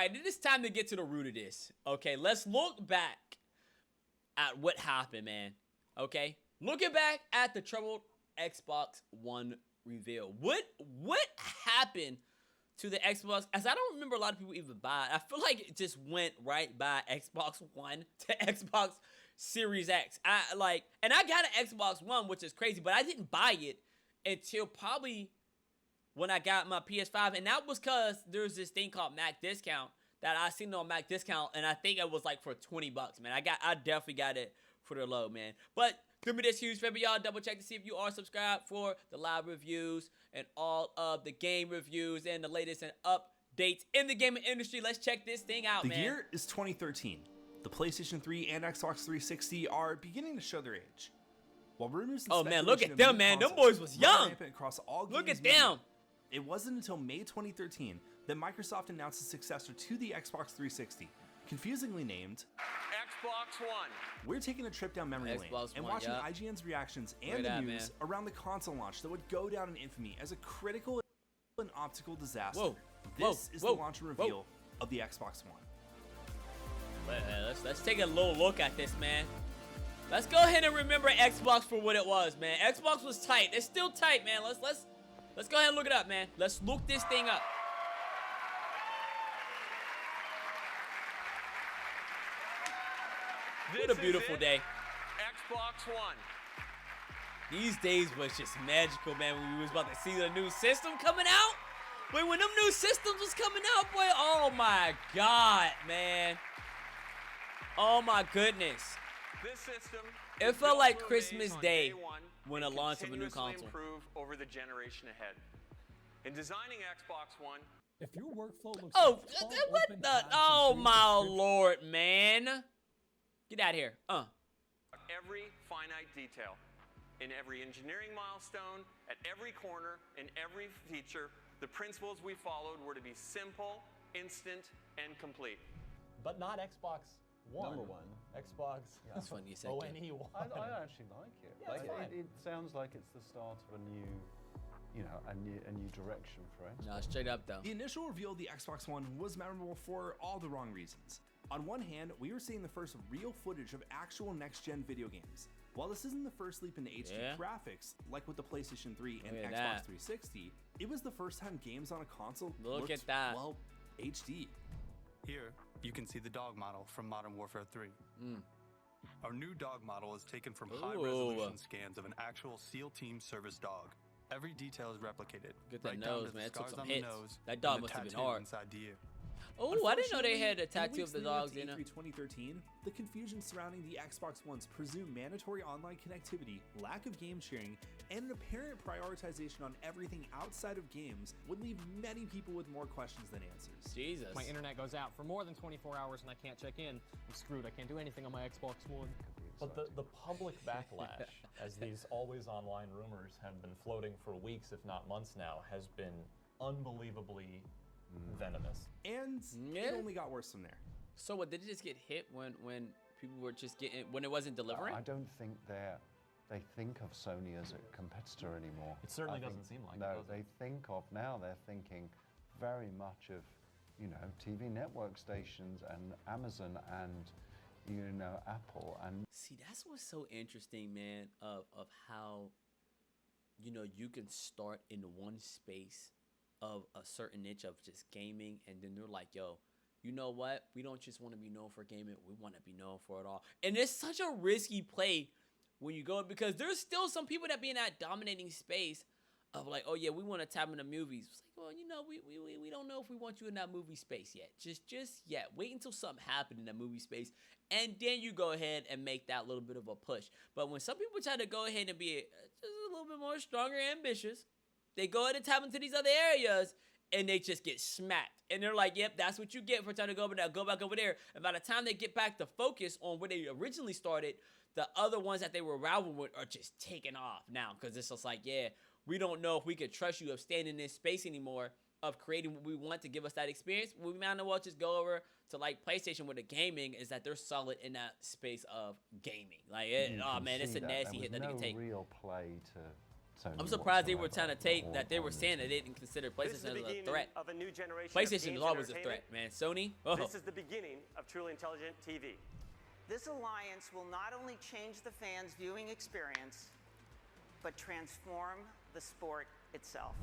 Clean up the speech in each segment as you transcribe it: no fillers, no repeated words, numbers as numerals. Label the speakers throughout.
Speaker 1: right, it is time to get to the root of this. Okay, let's look back at what happened, man. Okay, looking back at the troubled Xbox One reveal. What happened to the Xbox? As I don't remember a lot of people even buy it. I feel like it just went right by Xbox One to Xbox Series X. And I got an Xbox One, which is crazy, but I didn't buy it until probably when I got my PS5, and that was because there's this thing called Mac Discount that I seen on Mac Discount, and I think it was like for $20, man. I definitely got it for the low, man. But do me this huge favor, y'all. Double check to see if you are subscribed for the live reviews and all of the game reviews and the latest and updates in the gaming industry. Let's check this thing out, man.
Speaker 2: The year is 2013. The PlayStation 3 and Xbox 360 are beginning to show their age. While rumors and
Speaker 1: man, look at them, man. Them boys was young.
Speaker 2: Across all
Speaker 1: look
Speaker 2: games
Speaker 1: at them.
Speaker 2: It wasn't until May 2013 that Microsoft announced a successor to the Xbox 360, confusingly named
Speaker 3: Xbox One.
Speaker 2: We're taking a trip down memory lane and watching IGN's reactions and the news around the console launch that would go down in infamy as a critical and optical disaster. This is the launch and reveal of the Xbox One.
Speaker 1: Let's take a little look at this, man. Let's go ahead and remember Xbox for what it was, man. Xbox was tight. It's still tight, man. Let's go ahead and look it up, man. Let's look this thing up. What a beautiful day.
Speaker 3: Xbox One.
Speaker 1: These days was just magical, man, when we was about to see the new system coming out. Wait, when them new systems was coming out, boy, oh my God, man. Oh my goodness.
Speaker 3: This system,
Speaker 1: it felt like Christmas Day when a launch of a new console.
Speaker 3: Improve over the generation ahead. In designing Xbox One,
Speaker 4: if your workflow looks
Speaker 1: what the? Oh my Lord, man. Get out of here.
Speaker 3: Every finite detail, in every engineering milestone, at every corner, in every feature, the principles we followed were to be simple, instant, and complete.
Speaker 4: But not Xbox One.
Speaker 5: Number one.
Speaker 4: Xbox.
Speaker 1: That's funny you said.
Speaker 4: ONE1.
Speaker 5: I actually like it.
Speaker 4: Yeah,
Speaker 5: it sounds like it's the start of a new, a new direction for it.
Speaker 1: No, straight up though.
Speaker 2: The initial reveal of the Xbox One was memorable for all the wrong reasons. On one hand, we were seeing the first real footage of actual next-gen video games. While this isn't the first leap into HD graphics, like with the PlayStation 3 and Xbox 360, it was the first time games on a console looked, well, HD.
Speaker 6: Here, you can see the dog model from Modern Warfare 3. Our new dog model is taken from high-resolution scans of an actual SEAL Team service dog. Every detail is replicated.
Speaker 1: Get that
Speaker 6: right
Speaker 1: nose,
Speaker 6: down to
Speaker 1: man.
Speaker 6: the
Speaker 1: It took
Speaker 6: scars
Speaker 1: some
Speaker 6: on
Speaker 1: hits.
Speaker 6: the nose
Speaker 1: That dog
Speaker 6: and
Speaker 1: must
Speaker 6: the
Speaker 1: have been
Speaker 6: tattoo
Speaker 1: hard.
Speaker 6: inside the ear.
Speaker 1: Oh, I didn't know they had a tattoo of the dogs in it.
Speaker 2: 2013, the confusion surrounding the Xbox One's presumed mandatory online connectivity, lack of game sharing, and an apparent prioritization on everything outside of games would leave many people with more questions than answers.
Speaker 1: Jesus.
Speaker 4: My internet goes out for more than 24 hours and I can't check in. I'm screwed. I can't do anything on my Xbox One.
Speaker 7: But the public backlash, as these always online rumors have been floating for weeks, if not months now, has been unbelievably venomous.
Speaker 2: And it only got worse from there.
Speaker 1: So what, did it just get hit when people were just getting, when it wasn't delivering?
Speaker 5: I don't think they think of Sony as a competitor anymore.
Speaker 7: It certainly doesn't seem like it.
Speaker 5: No, they're thinking very much of, TV network stations and Amazon and, Apple. And
Speaker 1: see, that's what's so interesting, man, of how, you can start in one space of a certain niche of just gaming, and then they're like, yo, you know what? We don't just want to be known for gaming. We want to be known for it all. And it's such a risky play when you go, because there's still some people that be in that dominating space of like, oh yeah, we want to tap into movies. It's like, well, we don't know if we want you in that movie space yet. Just yet. Wait until something happens in that movie space, and then you go ahead and make that little bit of a push. But when some people try to go ahead and be just a little bit more stronger, ambitious, they go ahead and tap into these other areas, and they just get smacked. And they're like, yep, that's what you get for trying to go over there. Go back over there. And by the time they get back to focus on where they originally started, the other ones that they were rivaling with are just taking off now. Because it's just like, yeah, we don't know if we could trust you of staying in this space anymore, of creating what we want to give us that experience. We might as well just go over to like PlayStation with the gaming, is that they're solid in that space of gaming. Like, oh man, it's a nasty hit that they can take.
Speaker 5: There was no real play to Sony
Speaker 1: I'm surprised they were
Speaker 5: whatsoever,
Speaker 1: trying to take
Speaker 5: or
Speaker 1: that. They were
Speaker 5: on
Speaker 1: saying that
Speaker 5: Nintendo.
Speaker 1: they didn't consider
Speaker 8: This is the
Speaker 1: PlayStation as a
Speaker 8: beginning
Speaker 1: threat.
Speaker 8: of a new generation of
Speaker 1: PlayStation
Speaker 8: games
Speaker 1: is always a
Speaker 8: and
Speaker 1: threat,
Speaker 8: entertainment.
Speaker 1: man. Sony. Oh.
Speaker 8: This is the beginning of truly intelligent TV.
Speaker 9: This alliance will not only change the fans' viewing experience, but transform the sport itself.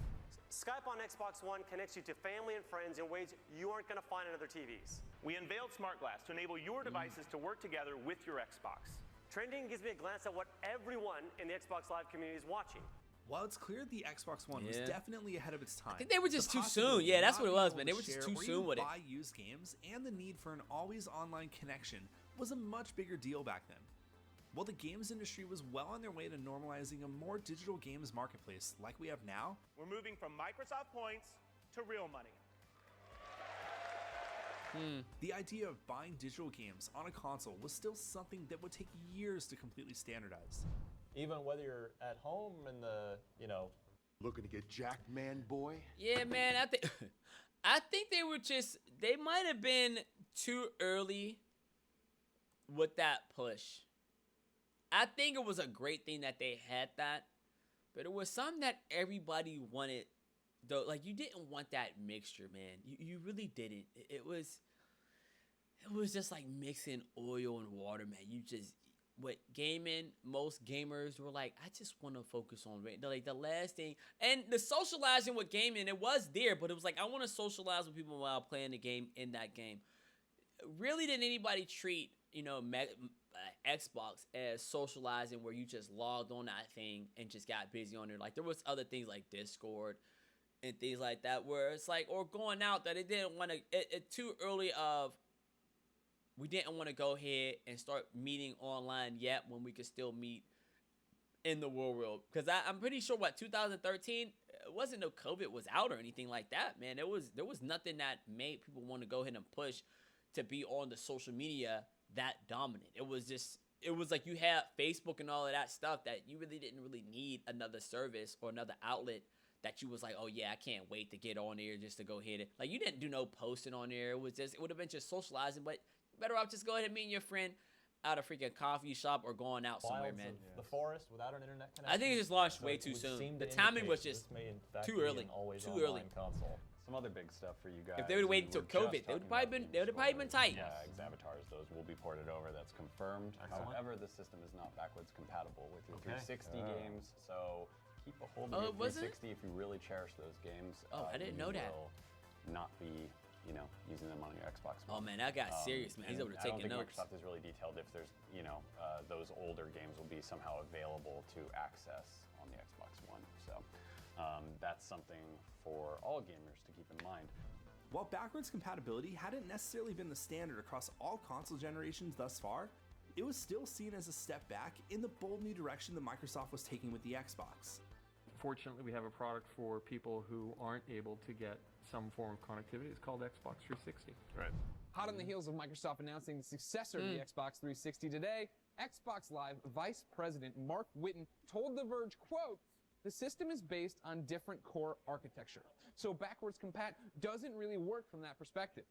Speaker 8: Skype on Xbox One connects you to family and friends in ways you aren't going to find on other TVs.
Speaker 10: We unveiled Smart Glass to enable your devices to work together with your Xbox.
Speaker 8: Trending gives me a glance at what everyone in the Xbox Live community is watching.
Speaker 2: While it's clear the Xbox One was
Speaker 1: Yeah.
Speaker 2: definitely ahead of its time,
Speaker 1: I think they were just
Speaker 2: the
Speaker 1: too soon.
Speaker 2: possibility
Speaker 1: Yeah,
Speaker 2: of
Speaker 1: that's
Speaker 2: not
Speaker 1: what it
Speaker 2: being
Speaker 1: was,
Speaker 2: able
Speaker 1: man.
Speaker 2: to
Speaker 1: They were just
Speaker 2: share
Speaker 1: too
Speaker 2: or
Speaker 1: soon
Speaker 2: even
Speaker 1: with it.
Speaker 2: buy used games and the need for an always online connection was a much bigger deal back then. While the games industry was well on their way to normalizing a more digital games marketplace like we have now,
Speaker 10: We're moving from Microsoft points to real money.
Speaker 2: the idea of buying digital games on a console was still something that would take years to completely standardize.
Speaker 7: Even whether you're at home in the,
Speaker 11: Looking to get jacked, man, boy?
Speaker 1: Yeah, man. I think they might have been too early with that push. I think it was a great thing that they had that, but it was something that everybody wanted. Though, like, you didn't want that mixture, man. You really didn't. It was just like mixing oil and water, man. With gaming, most gamers were like, I just want to focus on like the last thing. And the socializing with gaming, it was there, but it was like, I want to socialize with people while playing the game in that game. Really, didn't anybody treat, Xbox as socializing where you just logged on that thing and just got busy on there? Like, there was other things like Discord and things like that where it's like, or going out, that it didn't want to, it too early of, we didn't want to go ahead and start meeting online yet when we could still meet in the real world. Because I'm pretty sure, 2013, it wasn't no COVID was out or anything like that, man. There was nothing that made people want to go ahead and push to be on the social media that dominant. It was like you had Facebook and all of that stuff that you really didn't really need another service or another outlet that you was like, oh yeah, I can't wait to get on there just to go ahead and, like, you didn't do no posting on there. It would have been just socializing, but better off just go ahead and meet your friend at a freaking coffee shop or going out somewhere,
Speaker 7: wilds
Speaker 1: man.
Speaker 7: of the forest without an internet connection.
Speaker 1: I think it just launched
Speaker 7: So
Speaker 1: way
Speaker 7: it
Speaker 1: too
Speaker 7: would
Speaker 1: soon.
Speaker 7: seem
Speaker 1: The
Speaker 7: to
Speaker 1: timing was
Speaker 7: indicate
Speaker 1: just
Speaker 7: this may in fact
Speaker 1: too
Speaker 7: be
Speaker 1: early.
Speaker 7: an always
Speaker 1: Too
Speaker 7: online
Speaker 1: early.
Speaker 7: console.
Speaker 12: Some other big stuff for you guys.
Speaker 1: If they would've waited
Speaker 12: we
Speaker 1: till
Speaker 12: were just
Speaker 1: COVID, they would've
Speaker 12: talking
Speaker 1: probably
Speaker 12: about
Speaker 1: been tight.
Speaker 12: Games avatars, those will be ported over. That's confirmed.
Speaker 7: Excellent.
Speaker 12: However, the system is not backwards compatible with your
Speaker 7: Okay.
Speaker 12: 360 games, so keep a hold
Speaker 1: Oh,
Speaker 12: of your
Speaker 1: was it?
Speaker 12: 360 if you really cherish those games.
Speaker 1: Oh, I didn't
Speaker 12: you
Speaker 1: know that.
Speaker 12: will not be, using them on your Xbox
Speaker 1: Oh
Speaker 12: One.
Speaker 1: man, that got serious, man. He's
Speaker 12: And
Speaker 1: over there
Speaker 12: I don't
Speaker 1: taking
Speaker 12: think
Speaker 1: notes.
Speaker 12: Microsoft has really detailed if there's, those older games will be somehow available to access on the Xbox One. So that's something for all gamers to keep in mind.
Speaker 2: While backwards compatibility hadn't necessarily been the standard across all console generations thus far, it was still seen as a step back in the bold new direction that Microsoft was taking with the Xbox.
Speaker 13: Fortunately, we have a product for people who aren't able to get some form of connectivity. It's called Xbox 360.
Speaker 10: Right.
Speaker 14: Hot on the heels of Microsoft announcing the successor to the Xbox 360 today, Xbox Live Vice President Mark Whitten told The Verge, quote, "The system is based on different core architecture, so backwards compat doesn't really work from that perspective."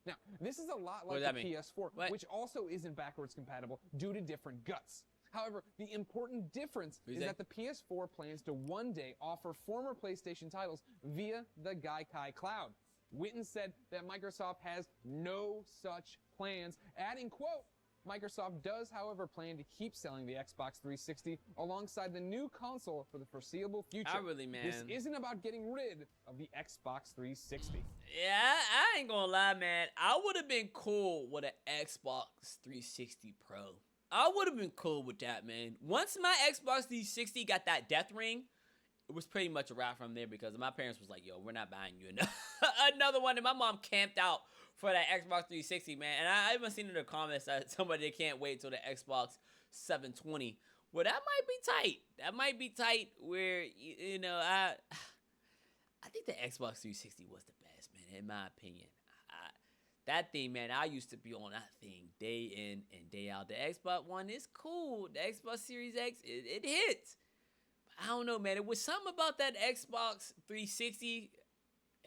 Speaker 14: Now, this is a lot
Speaker 1: What
Speaker 14: like
Speaker 1: does that
Speaker 14: the
Speaker 1: mean?
Speaker 14: PS4,
Speaker 1: What?
Speaker 14: which also isn't backwards compatible due to different guts. However, the important difference is that the PS4 plans to one day offer former PlayStation titles via the Gaikai Cloud. Whitten said that Microsoft has no such plans, adding, quote, "Microsoft does, however, plan to keep selling the Xbox 360 alongside the new console for the foreseeable future. This isn't about getting rid of the Xbox 360.
Speaker 1: Yeah, I ain't gonna lie, man. I would have been cool with an Xbox 360 Pro. I would have been cool with that, man. Once my Xbox 360 got that death ring, it was pretty much a wrap from there because my parents was like, yo, we're not buying you another one. And my mom camped out for that Xbox 360, man. And I even seen in the comments that somebody can't wait till the Xbox 720. Well, that might be tight. That might be tight where, I think the Xbox 360 was the best, man, in my opinion. That thing, man, I used to be on that thing day in and day out. The Xbox One is cool. The Xbox Series X, it hits. I don't know, man. It was something about that Xbox 360.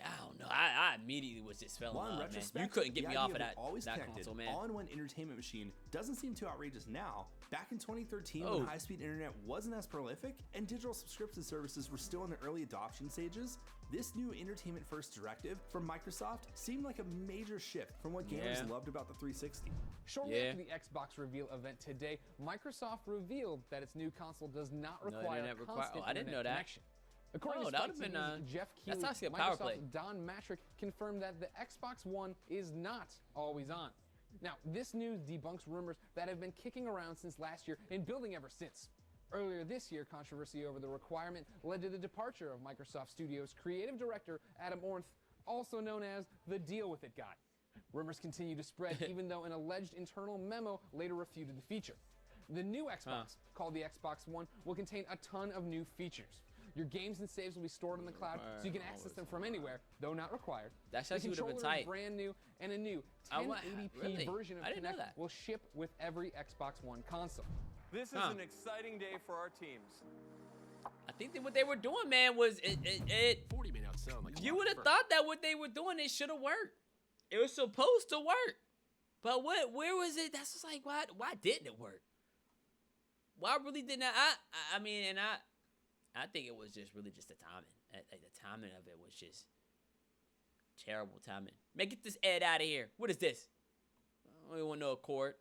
Speaker 1: I don't know. I immediately was just fell in
Speaker 2: While in
Speaker 1: love, man.
Speaker 2: retrospect,
Speaker 1: You couldn't get
Speaker 2: the
Speaker 1: me
Speaker 2: idea
Speaker 1: off
Speaker 2: of
Speaker 1: of
Speaker 2: an
Speaker 1: that,
Speaker 2: always
Speaker 1: that
Speaker 2: connected,
Speaker 1: console, man.
Speaker 2: all-in-one entertainment machine doesn't seem too outrageous now. Back in 2013, when high-speed internet wasn't as prolific and digital subscription services were still in the early adoption stages, this new entertainment-first directive from Microsoft seemed like a major shift from what gamers loved about the 360.
Speaker 14: Shortly after the Xbox reveal event today, Microsoft revealed that its new console does not require constant
Speaker 1: I didn't know that.
Speaker 14: connection. According to
Speaker 1: that
Speaker 14: Spike
Speaker 1: would've been,
Speaker 14: TV's Jeff Keighley,
Speaker 1: that's actually a power play.
Speaker 14: Microsoft's Don Matrick confirmed that the Xbox One is not always on. Now, this news debunks rumors that have been kicking around since last year and building ever since. Earlier this year, controversy over the requirement led to the departure of Microsoft Studios creative director Adam Ornth, also known as the Deal With It guy. Rumors continue to spread even though an alleged internal memo later refuted the feature. The new Xbox, called the Xbox One, will contain a ton of new features. Your games and saves will be stored in the cloud, so you can access them from anywhere, though not required.
Speaker 1: That
Speaker 14: the
Speaker 1: actually would have been
Speaker 14: controller is
Speaker 1: tight.
Speaker 14: brand new, and a new 1080p version of
Speaker 1: I didn't know
Speaker 14: Kinect
Speaker 1: that.
Speaker 14: will ship with every Xbox One console.
Speaker 3: This is an exciting day for our teams.
Speaker 1: I think that what they were doing, man, was it
Speaker 15: 40 may not sound like
Speaker 1: you would have thought that what they were doing, it should have worked. It was supposed to work. But where was it? That's just like, why didn't it work? Why really didn't I mean, and I think it was just really just the timing. Like the timing of it was just terrible timing. Man, get this Ed out of here. What is this? I don't even want no Accord.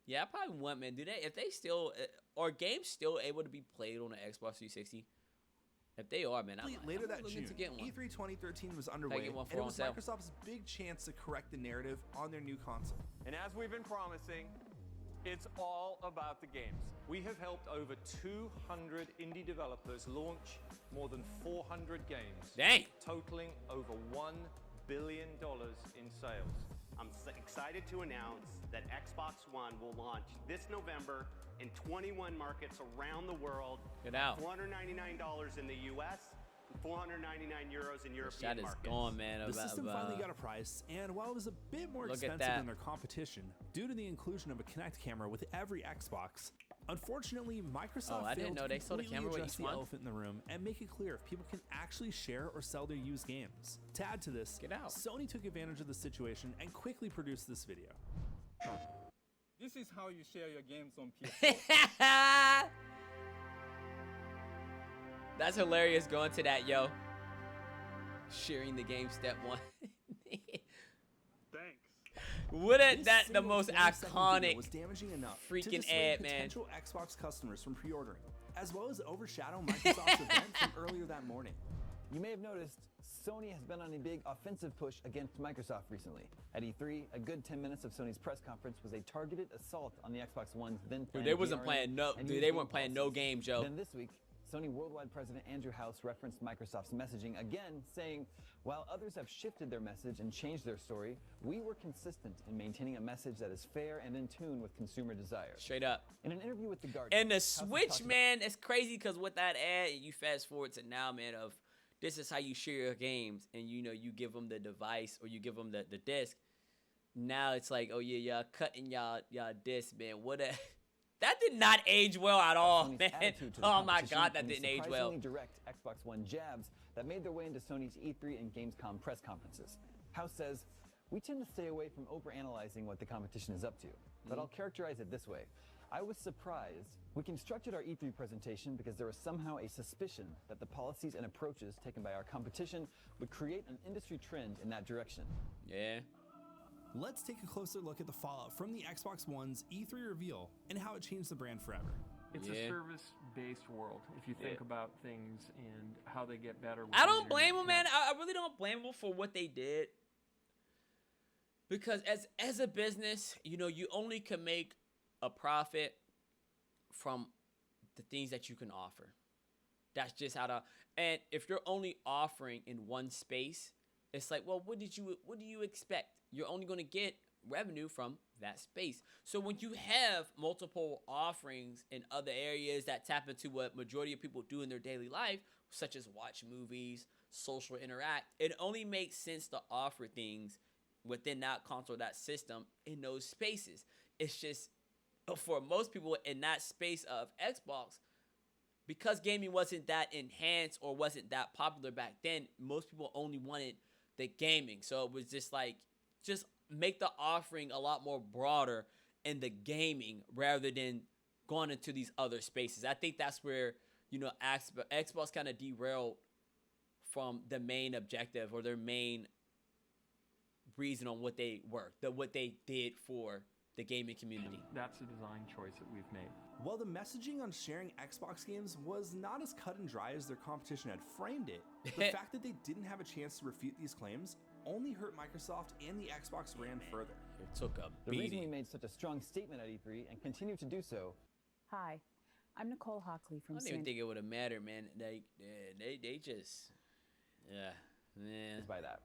Speaker 1: Yeah, I probably want, man. If they still, are games still able to be played on the Xbox 360? If they are, man,
Speaker 2: Later
Speaker 1: I'm
Speaker 2: that
Speaker 1: looking
Speaker 2: June,
Speaker 1: to get one.
Speaker 2: E3 2013 was underway,
Speaker 1: get one
Speaker 2: and
Speaker 1: for
Speaker 2: it
Speaker 1: on
Speaker 2: was
Speaker 1: sale.
Speaker 2: Microsoft's big chance to correct the narrative on their new console.
Speaker 3: And as we've been promising, it's all about the games.
Speaker 16: We have helped over 200 indie developers launch more than 400 games.
Speaker 1: Dang.
Speaker 16: Totaling over $1 billion in sales.
Speaker 8: I'm excited to announce that Xbox One will launch this November in 21 markets around the world.
Speaker 1: Get out.
Speaker 8: $499 in the US, 499 euros in European
Speaker 1: Shot is
Speaker 8: markets.
Speaker 1: gone, man.
Speaker 2: The system finally got a price, and while it was a bit more
Speaker 1: Look at
Speaker 2: expensive
Speaker 1: that.
Speaker 2: than their competition, due to the inclusion of a Kinect camera with every Xbox, unfortunately, Microsoft
Speaker 1: I didn't
Speaker 2: failed
Speaker 1: know
Speaker 2: to
Speaker 1: they sold a
Speaker 2: completely
Speaker 1: camera with
Speaker 2: address
Speaker 1: each
Speaker 2: the
Speaker 1: one.
Speaker 2: elephant in the room and make it clear if people can actually share or sell their used games. To add to this, Sony took advantage of the situation and quickly produced this video.
Speaker 17: This is how you share your games on PS4.
Speaker 1: That's hilarious going to that, yo. Sharing the game, step one. Wouldn't that the most iconic
Speaker 2: was damaging enough to
Speaker 1: freaking
Speaker 2: dissuade
Speaker 1: ad, man?
Speaker 2: potential Xbox customers from pre-ordering, as well as overshadow Microsoft's event from earlier that morning.
Speaker 18: You may have noticed Sony has been on a big offensive push against Microsoft recently. At E3, a good 10 minutes of Sony's press conference was a targeted assault on the Xbox One's then
Speaker 1: Dude, they wasn't playing no. Dude, they weren't playing no games, Joe.
Speaker 18: Then this week, Sony Worldwide President Andrew House referenced Microsoft's messaging again, saying, "While others have shifted their message and changed their story, we were consistent in maintaining a message that is fair and in tune with consumer desires."
Speaker 1: Straight up.
Speaker 18: In an interview with The Guardian,
Speaker 1: And the
Speaker 18: House has
Speaker 1: Switch,
Speaker 18: talked
Speaker 1: man, it's crazy because with that ad, you fast forward to now, man, of this is how you share your games, and you know you give them the device or you give them the disc. Now it's like, oh yeah, y'all cutting y'all disc, man. What a that did not age well at all,
Speaker 18: Sony's
Speaker 1: man.
Speaker 18: attitude to the
Speaker 1: Oh my
Speaker 18: competition
Speaker 1: God, that
Speaker 18: and the
Speaker 1: didn't age well.
Speaker 18: surprisingly direct Xbox One jabs that made their way into Sony's E3 and Gamescom press conferences. House says, "We tend to stay away from overanalyzing what the competition is up to, but I'll characterize it this way. I was surprised. We constructed our E3 presentation because there was somehow a suspicion that the policies and approaches taken by our competition would create an industry trend in that direction."
Speaker 1: Yeah.
Speaker 2: Let's take a closer look at the fallout from the Xbox One's E3 reveal and how it changed the brand forever.
Speaker 13: It's a service-based world, if you think about things and how they get better. with
Speaker 1: I
Speaker 13: the
Speaker 1: don't blame
Speaker 13: internet.
Speaker 1: them, man. I really don't blame them for what they did. Because as a business, you know, you only can make a profit from the things that you can offer. That's just how to. And if you're only offering in one space, it's like, well, what do you expect? You're only going to get revenue from that space. So when you have multiple offerings in other areas that tap into what majority of people do in their daily life, such as watch movies, social interact, it only makes sense to offer things within that console, that system, in those spaces. It's just, for most people in that space of Xbox, because gaming wasn't that enhanced or wasn't that popular back then, most people only wanted the gaming. So it was just like, just make the offering a lot more broader in the gaming rather than going into these other spaces. I think that's where, you know, Xbox kind of derailed from the main objective or their main reason on what they were, what they did for the gaming community.
Speaker 13: That's a design choice that we've made.
Speaker 2: While the messaging on sharing Xbox games was not as cut and dry as their competition had framed it, the fact that they didn't have a chance to refute these claims only hurt Microsoft and the Xbox brand further.
Speaker 1: It took a
Speaker 18: The
Speaker 1: beating.
Speaker 18: reason we made such a strong statement at E3 and continue to do so.
Speaker 15: Hi, I'm Nicole Hockley
Speaker 1: I
Speaker 15: from
Speaker 1: don't even think it would have mattered, man. They just,
Speaker 18: Is by that.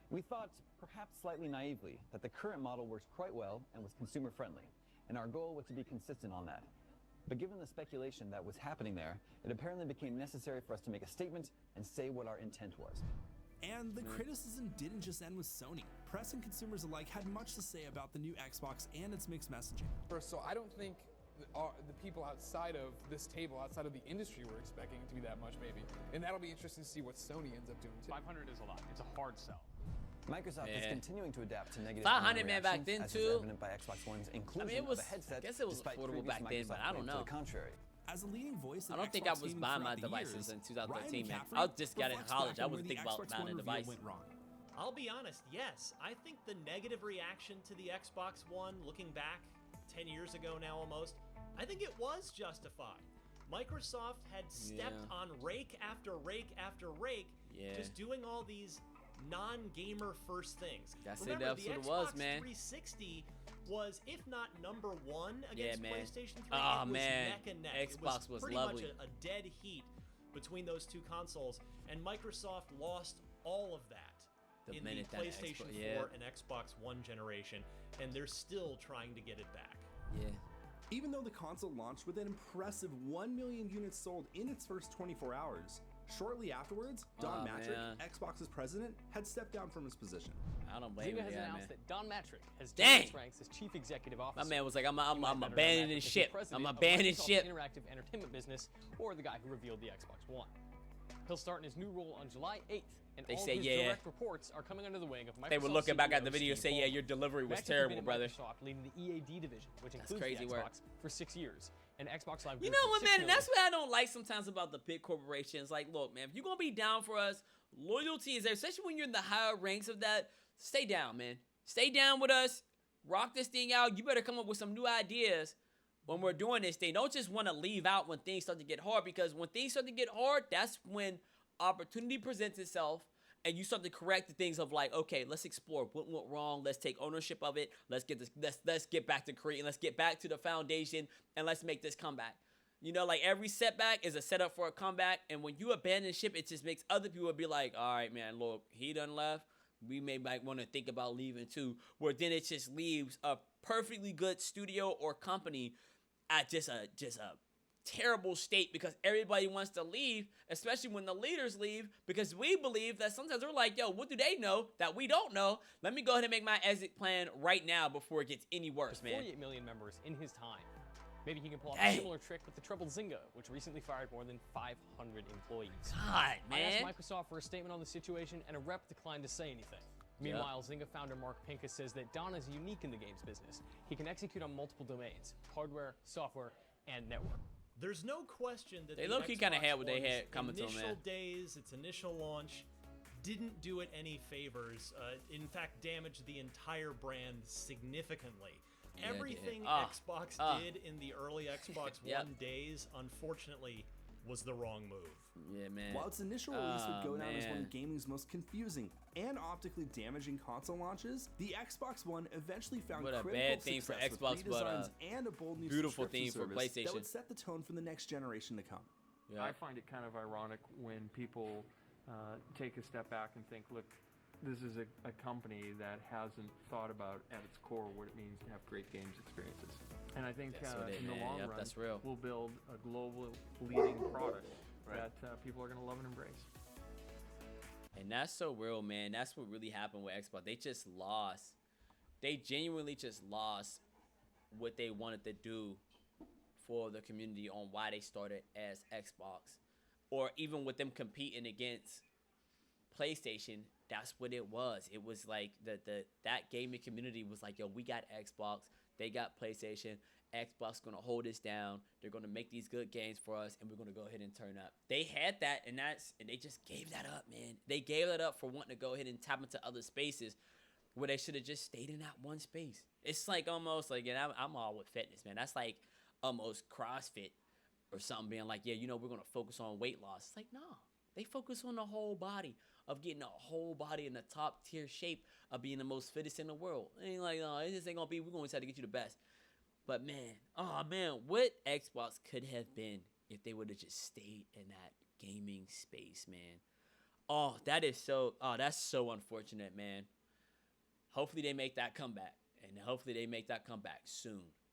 Speaker 18: We thought, perhaps slightly naively, that the current model works quite well and was consumer friendly, and our goal was to be consistent on that. But given the speculation that was happening there, it apparently became necessary for us to make a statement and say what our intent was.
Speaker 2: And the criticism didn't just end with Sony. Press and consumers alike had much to say about the new Xbox and its mixed messaging.
Speaker 14: So I don't think the people outside of this table, outside of the industry, were expecting it to be that much, maybe. And that'll be interesting to see what Sony ends up doing too.
Speaker 4: 500 is a lot. It's a hard sell.
Speaker 18: Microsoft is continuing to adapt to negative
Speaker 1: 500 man back then
Speaker 18: as
Speaker 1: too.
Speaker 18: is evident by Xbox One's inclusion
Speaker 1: it was,
Speaker 18: of a headset.
Speaker 1: I guess it was
Speaker 18: despite
Speaker 1: affordable
Speaker 18: previous
Speaker 1: back then, but
Speaker 18: Microsoft
Speaker 1: I don't
Speaker 18: claims
Speaker 1: know.
Speaker 18: to the contrary.
Speaker 2: As a leading voice,
Speaker 1: I don't think I was buying my devices in 2013, man. I just got in college. I wasn't thinking about buying a device.
Speaker 19: I'll be honest, yes. I think the negative reaction to the Xbox One, looking back 10 years ago now almost, I think it was justified. Microsoft had stepped on rake after rake after rake, just doing all these non-gamer first things. Remember,
Speaker 1: that's
Speaker 19: the
Speaker 1: what it
Speaker 19: Xbox
Speaker 1: was, man.
Speaker 19: 360 was, if not number one against
Speaker 1: man.
Speaker 19: PlayStation 3,
Speaker 1: Oh,
Speaker 19: it was
Speaker 1: man.
Speaker 19: neck and neck.
Speaker 1: Xbox
Speaker 19: it
Speaker 1: was
Speaker 19: pretty
Speaker 1: lovely.
Speaker 19: much a dead heat between those two consoles, and Microsoft lost all of that in the
Speaker 1: minute that
Speaker 19: PlayStation 4 and Xbox One generation, and they're still trying to get it back.
Speaker 1: Yeah.
Speaker 2: Even though the console launched with an impressive 1 million units sold in its first 24 hours, shortly afterwards, Don Matrick, Xbox's president, had stepped down from his position.
Speaker 1: I don't blame
Speaker 4: Zynga
Speaker 1: him.
Speaker 4: has
Speaker 1: Yeah,
Speaker 4: announced
Speaker 1: man.
Speaker 4: that Don Matrick has
Speaker 1: Dang!
Speaker 4: joined his ranks as chief executive officer.
Speaker 1: My man was like, I'm
Speaker 4: You might better know
Speaker 1: abandoning
Speaker 4: Matrick as the
Speaker 1: ship.
Speaker 4: president
Speaker 1: I'm
Speaker 4: of
Speaker 1: abandoning
Speaker 4: Microsoft's
Speaker 1: ship.
Speaker 4: interactive entertainment business, or the guy who revealed the Xbox One. He'll start in his new role on July 8th, and
Speaker 1: They
Speaker 4: all
Speaker 1: say,
Speaker 4: of his
Speaker 1: yeah.
Speaker 4: direct reports are coming under the wing of Microsoft.
Speaker 1: They were looking back at the
Speaker 4: CEO
Speaker 1: video,
Speaker 4: Steve
Speaker 1: say, yeah,
Speaker 4: Ballmer.
Speaker 1: your delivery was
Speaker 4: Matrick has
Speaker 1: terrible,
Speaker 4: been at
Speaker 1: brother.
Speaker 4: Microsoft leading the EAD division, which
Speaker 1: That's
Speaker 4: includes
Speaker 1: crazy
Speaker 4: the
Speaker 1: work.
Speaker 4: Xbox, for 6 years, and Xbox Live.
Speaker 1: You
Speaker 4: grew
Speaker 1: know
Speaker 4: from
Speaker 1: what,
Speaker 4: 6
Speaker 1: man?
Speaker 4: million
Speaker 1: That's what I don't like sometimes about the big corporations. Like, look, man, if you're gonna be down for us, loyalty is there, especially when you're in the higher ranks of that. Stay down, man. Stay down with us. Rock this thing out. You better come up with some new ideas when we're doing this thing. Don't just want to leave out when things start to get hard, because when things start to get hard, that's when opportunity presents itself, and you start to correct the things of like, okay, let's explore what went wrong. Let's take ownership of it. Let's get this. Let's get back to creating. Let's get back to the foundation, and let's make this comeback. You know, like every setback is a setup for a comeback, and when you abandon ship, it just makes other people be like, all right, man, look, he done left. We might want to think about leaving too. Where then it just leaves a perfectly good studio or company at just a terrible state, because everybody wants to leave, especially when the leaders leave, because we believe that sometimes we're like, yo, what do they know that we don't know? Let me go ahead and make my exit plan right now before it gets any worse, man.
Speaker 4: 48 million members in his time. Maybe he can pull off
Speaker 1: Dang.
Speaker 4: a similar trick with the troubled Zynga, which recently fired more than 500 employees.
Speaker 1: God,
Speaker 4: I asked
Speaker 1: man.
Speaker 4: Microsoft for a statement on the situation, and a rep declined to say anything. Meanwhile, Zynga founder Mark Pincus says that Don is unique in the games business. He can execute on multiple domains: hardware, software, and network.
Speaker 19: There's no question that
Speaker 1: They
Speaker 19: the
Speaker 1: low-key kinda
Speaker 19: Xbox
Speaker 1: had what they
Speaker 19: One's
Speaker 1: had coming to 'em,
Speaker 19: initial
Speaker 1: man.
Speaker 19: days, its initial launch, didn't do it any favors. In fact, damaged the entire brand significantly.
Speaker 1: Yeah, it did.
Speaker 19: Everything
Speaker 1: Ah,
Speaker 19: Xbox
Speaker 1: ah.
Speaker 19: did in the early Xbox
Speaker 1: Yep.
Speaker 19: One days, unfortunately, was the wrong move.
Speaker 1: Yeah, man.
Speaker 2: While its initial release would go down as one
Speaker 1: man.
Speaker 2: of gaming's most confusing and optically damaging console launches, the Xbox One eventually found
Speaker 1: What a
Speaker 2: critical
Speaker 1: bad thing for
Speaker 2: success with
Speaker 1: Xbox, but,
Speaker 2: redesigns and a bold new
Speaker 1: beautiful
Speaker 2: subscription
Speaker 1: thing for
Speaker 2: service that
Speaker 1: PlayStation.
Speaker 2: would set the tone for the next generation to come.
Speaker 13: I find it kind of ironic when people take a step back and think, look, this is a company that hasn't thought about at its core what it means to have great games experiences. And I think
Speaker 1: That's what it
Speaker 13: in the
Speaker 1: is,
Speaker 13: long
Speaker 1: yep,
Speaker 13: run,
Speaker 1: that's real.
Speaker 13: we'll build a global leading product that people are going to love and embrace.
Speaker 1: And that's so real, man. That's what really happened with Xbox. They just lost. They genuinely just lost what they wanted to do for the community on why they started as Xbox, or even with them competing against PlayStation. That's what it was. It was like that gaming community was like, yo, we got Xbox, they got PlayStation. Xbox gonna hold us down. They're gonna make these good games for us, and we're gonna go ahead and turn up. They had that, and they just gave that up, man. They gave that up for wanting to go ahead and tap into other spaces where they should have just stayed in that one space. It's like almost like, and I'm all with fitness, man. That's like almost CrossFit or something being like, yeah, you know, we're gonna focus on weight loss. It's like, no, they focus on the whole body, of getting a whole body in the top tier shape of being the most fittest in the world. It ain't like, no, it just ain't gonna be. We're gonna try to get you the best. But man, oh man, what Xbox could have been if they would have just stayed in that gaming space, man. Oh, that's so unfortunate, man. Hopefully they make that comeback, and hopefully they make that comeback soon.